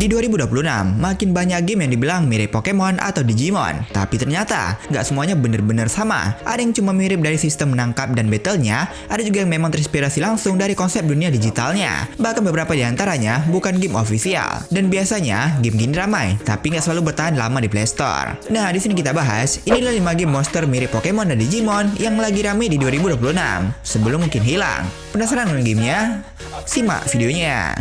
Di 2026, makin banyak game yang dibilang mirip Pokemon atau Digimon. Tapi ternyata, nggak semuanya bener-bener sama. Ada yang cuma mirip dari sistem menangkap dan battle-nya, ada juga yang memang terinspirasi langsung dari konsep dunia digitalnya. Bahkan beberapa di antaranya bukan game official. Dan biasanya, game gini ramai, tapi nggak selalu bertahan lama di Play Store. Nah, di sini kita bahas, inilah 5 game monster mirip Pokemon dan Digimon yang lagi rame di 2026, sebelum mungkin hilang. Penasaran dengan gamenya? Simak videonya.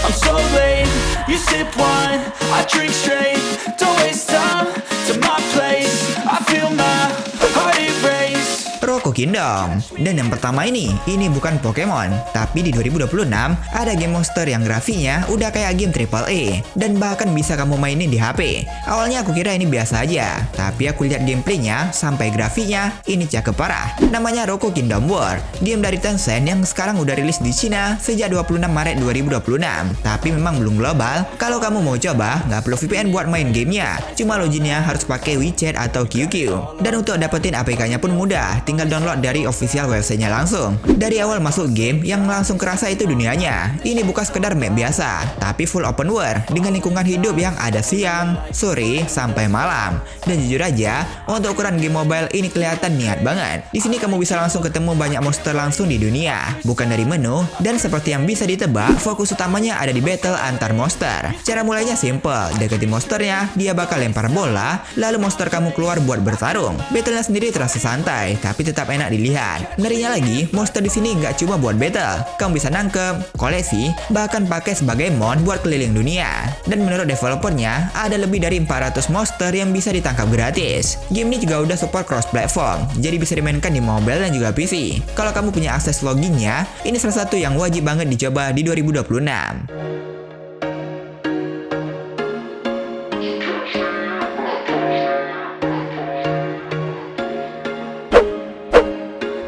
I'm so late, you sip wine, I drink straight. Don't waste time to my place. I feel my heart erase. Roko Kingdom. Dan yang pertama ini bukan Pokemon, tapi di 2026 ada game monster yang grafiknya udah kayak game AAA dan bahkan bisa kamu mainin di HP. Awalnya aku kira ini biasa aja, tapi aku lihat gameplaynya sampai grafiknya ini cakep parah. Namanya Roko Kingdom World, game dari Tencent yang sekarang udah rilis di Cina sejak 26 Maret 2026, tapi memang belum global. Kalau kamu mau coba, nggak perlu VPN buat main gamenya, cuma loginnya harus pakai WeChat atau QQ. Dan untuk dapetin APK-nya pun mudah, tinggal download dari official websitenya langsung. Dari awal masuk game, yang langsung kerasa itu dunianya. Ini bukan sekedar map biasa, tapi full open world dengan lingkungan hidup yang ada siang, sore, sampai malam. Dan jujur aja, untuk ukuran game mobile ini kelihatan niat banget. Di sini kamu bisa langsung ketemu banyak monster langsung di dunia, bukan dari menu. Dan seperti yang bisa ditebak, fokus utamanya ada di battle antar monster. Cara mulainya simple, deketin monsternya, dia bakal lempar bola, lalu monster kamu keluar buat bertarung. Battlenya sendiri terasa santai, tapi tetap enak dilihat. Ngerinya lagi, monster di sini nggak cuma buat battle, kamu bisa nangkep, koleksi, bahkan pakai sebagai mon buat keliling dunia. Dan menurut developernya, ada lebih dari 400 monster yang bisa ditangkap gratis. Game ini juga udah support cross platform, jadi bisa dimainkan di mobile dan juga PC. Kalau kamu punya akses loginnya, ini salah satu yang wajib banget dicoba di 2026.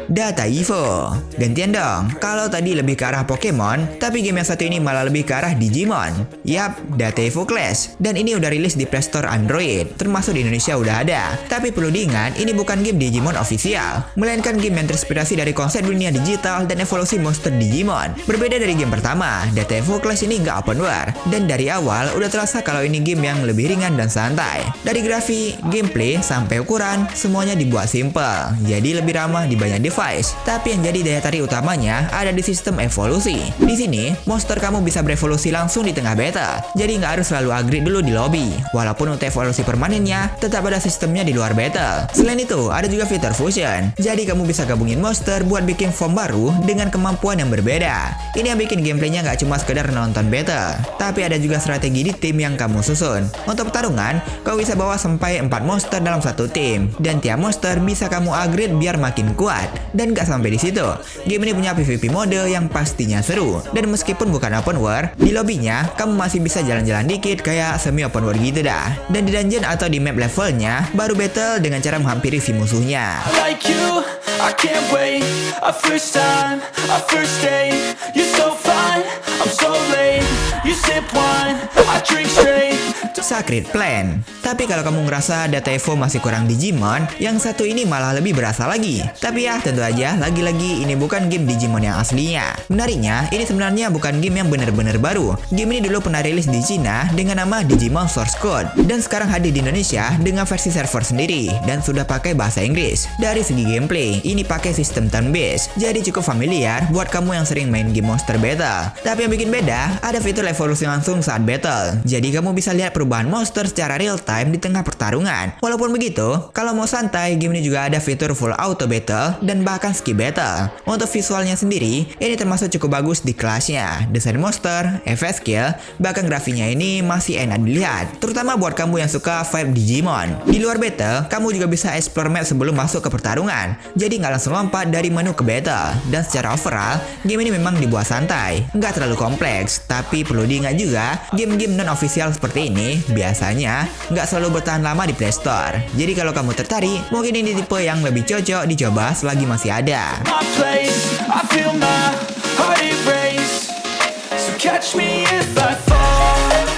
Data Evo. Gantian dong, kalau tadi lebih ke arah Pokemon, tapi game yang satu ini malah lebih ke arah Digimon. Yap, Data Evo Clash. Dan ini udah rilis di Play Store Android, termasuk di Indonesia udah ada. Tapi perlu diingat, ini bukan game Digimon official, melainkan game yang terinspirasi dari konsep dunia digital dan evolusi monster Digimon. Berbeda dari game pertama, Data Evo Clash ini nggak open world, dan dari awal udah terasa kalau ini game yang lebih ringan dan santai. Dari grafik, gameplay, sampai ukuran, semuanya dibuat simple, jadi lebih ramah di banyak device. Tapi yang jadi daya tarik utamanya ada di sistem evolusi. Di sini, monster kamu bisa berevolusi langsung di tengah battle, jadi nggak harus selalu upgrade dulu di lobby. Walaupun untuk evolusi permanennya, tetap ada sistemnya di luar battle. Selain itu, ada juga fitur fusion, jadi kamu bisa gabungin monster buat bikin form baru dengan kemampuan yang berbeda. Ini yang bikin gameplaynya nggak cuma sekedar nonton battle, tapi ada juga strategi di tim yang kamu susun. Untuk pertarungan, kau bisa bawa sampai 4 monster dalam satu tim, dan tiap monster bisa kamu upgrade biar makin kuat. Dan gak sampai di situ, game ini punya PvP mode yang pastinya seru. Dan meskipun bukan open world, di lobbynya kamu masih bisa jalan-jalan dikit kayak semi open world gitu dah. Dan di dungeon atau di map levelnya baru battle dengan cara menghampiri si musuhnya. Like you, I can't wait. A first time, a first date. You're so fine, I'm so late. You sip wine, I drink straight. Sacred Plan. Tapi kalau kamu ngerasa Data Evo masih kurang Digimon, yang satu ini malah lebih berasa lagi. Tapi ya tentu aja, lagi-lagi ini bukan game Digimon yang aslinya. Menariknya, ini sebenarnya bukan game yang benar-benar baru. Game ini dulu pernah rilis di Cina dengan nama Digimon Source Code, dan sekarang hadir di Indonesia dengan versi server sendiri dan sudah pakai bahasa Inggris. Dari segi gameplay, ini pakai sistem turn based, jadi cukup familiar buat kamu yang sering main game monster battle. Tapi yang bikin beda, ada fitur evolusi langsung saat battle. Jadi kamu bisa lihat perubahan monster secara real time di tengah pertarungan. Walaupun begitu, kalau mau santai, game ini juga ada fitur full auto battle dan bahkan skip battle. Untuk visualnya sendiri, ini termasuk cukup bagus di kelasnya. Desain monster, efek skill, bahkan grafiknya ini masih enak dilihat, terutama buat kamu yang suka vibe Digimon. Di luar battle, kamu juga bisa explore map sebelum masuk ke pertarungan, jadi nggak langsung lompat dari menu ke battle. Dan secara overall, game ini memang dibuat santai, nggak terlalu kompleks. Tapi perlu diingat juga, game-game non-official seperti ini biasanya nggak selalu bertahan lama di Play Store. Jadi kalau kamu tertarik, mungkin ini tipe yang lebih cocok dicoba selagi masih ada. My place, I feel my heart erase. So catch me if I fall.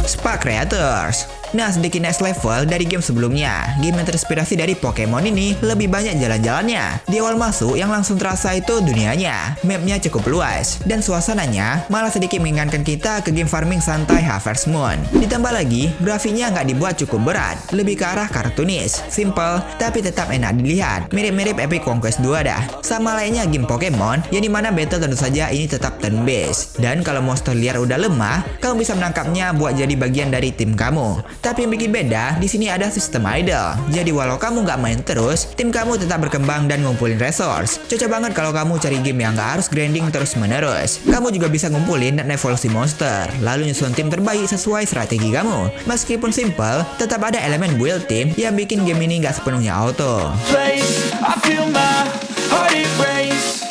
Spark Creators. Nah, sedikit next level dari game sebelumnya. Game yang terinspirasi dari Pokemon ini lebih banyak jalan-jalannya. Di awal masuk yang langsung terasa itu dunianya. Mapnya cukup luas dan suasananya malah sedikit mengingatkan kita ke game farming santai Harvest Moon. Ditambah lagi, grafiknya nggak dibuat cukup berat, lebih ke arah kartunis, simple tapi tetap enak dilihat. Mirip-mirip Epic Conquest 2 dah. Sama lainnya game Pokemon, yang dimana battle tentu saja ini tetap turn based. Dan kalau monster liar udah lemah, kamu bisa menangkapnya buat jadi bagian dari tim kamu. Tapi yang bikin beda, di sini ada sistem idle. Jadi walau kamu nggak main terus, tim kamu tetap berkembang dan ngumpulin resource. Cocok banget kalau kamu cari game yang nggak harus grinding terus menerus. Kamu juga bisa ngumpulin dan evolusi monster, lalu nyusun tim terbaik sesuai strategi kamu. Meskipun simple, tetap ada elemen build team yang bikin game ini nggak sepenuhnya auto. Place, I feel my heart erase.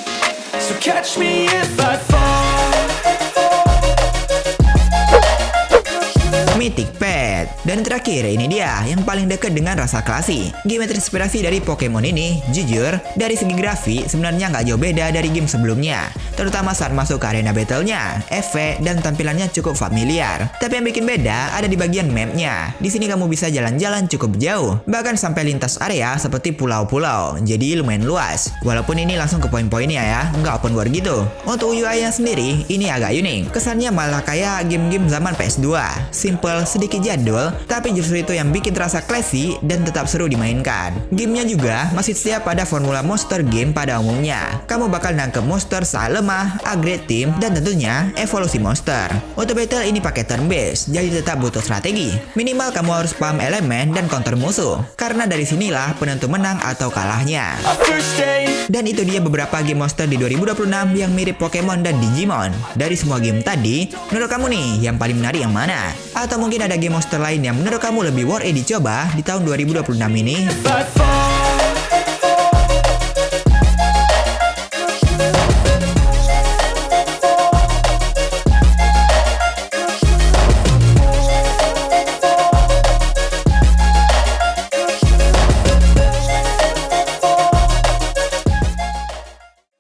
So catch me if I fall. Mythic Pet. Dan terakhir ini dia yang paling dekat dengan rasa klasik. Game yang terinspirasi dari Pokemon ini, jujur, dari segi grafik sebenarnya nggak jauh beda dari game sebelumnya. Terutama saat masuk ke arena battle-nya, efek dan tampilannya cukup familiar. Tapi yang bikin beda ada di bagian map-nya. Di sini kamu bisa jalan-jalan cukup jauh, bahkan sampai lintas area seperti pulau-pulau. Jadi lumayan luas. Walaupun ini langsung ke poin-poinnya ya, nggak open world gitu. Untuk UI-nya sendiri, ini agak unik. Kesannya malah kayak game-game zaman PS2. Simple, sedikit jadul, tapi justru itu yang bikin terasa classy dan tetap seru dimainkan. Gamenya juga masih setia pada formula monster game pada umumnya. Kamu bakal nangkep monster saat lemah, upgrade tim, dan tentunya evolusi monster. Untuk battle ini pakai turn based, jadi tetap butuh strategi. Minimal kamu harus paham elemen dan counter musuh, karena dari sinilah penentu menang atau kalahnya. A first date. Dan itu dia beberapa game monster di 2026 yang mirip Pokemon dan Digimon. Dari semua game tadi, menurut kamu nih yang paling menarik yang mana? Atau mungkin ada game monster lain yang menurut kamu lebih worth it dicoba di tahun 2026 ini? If I fall.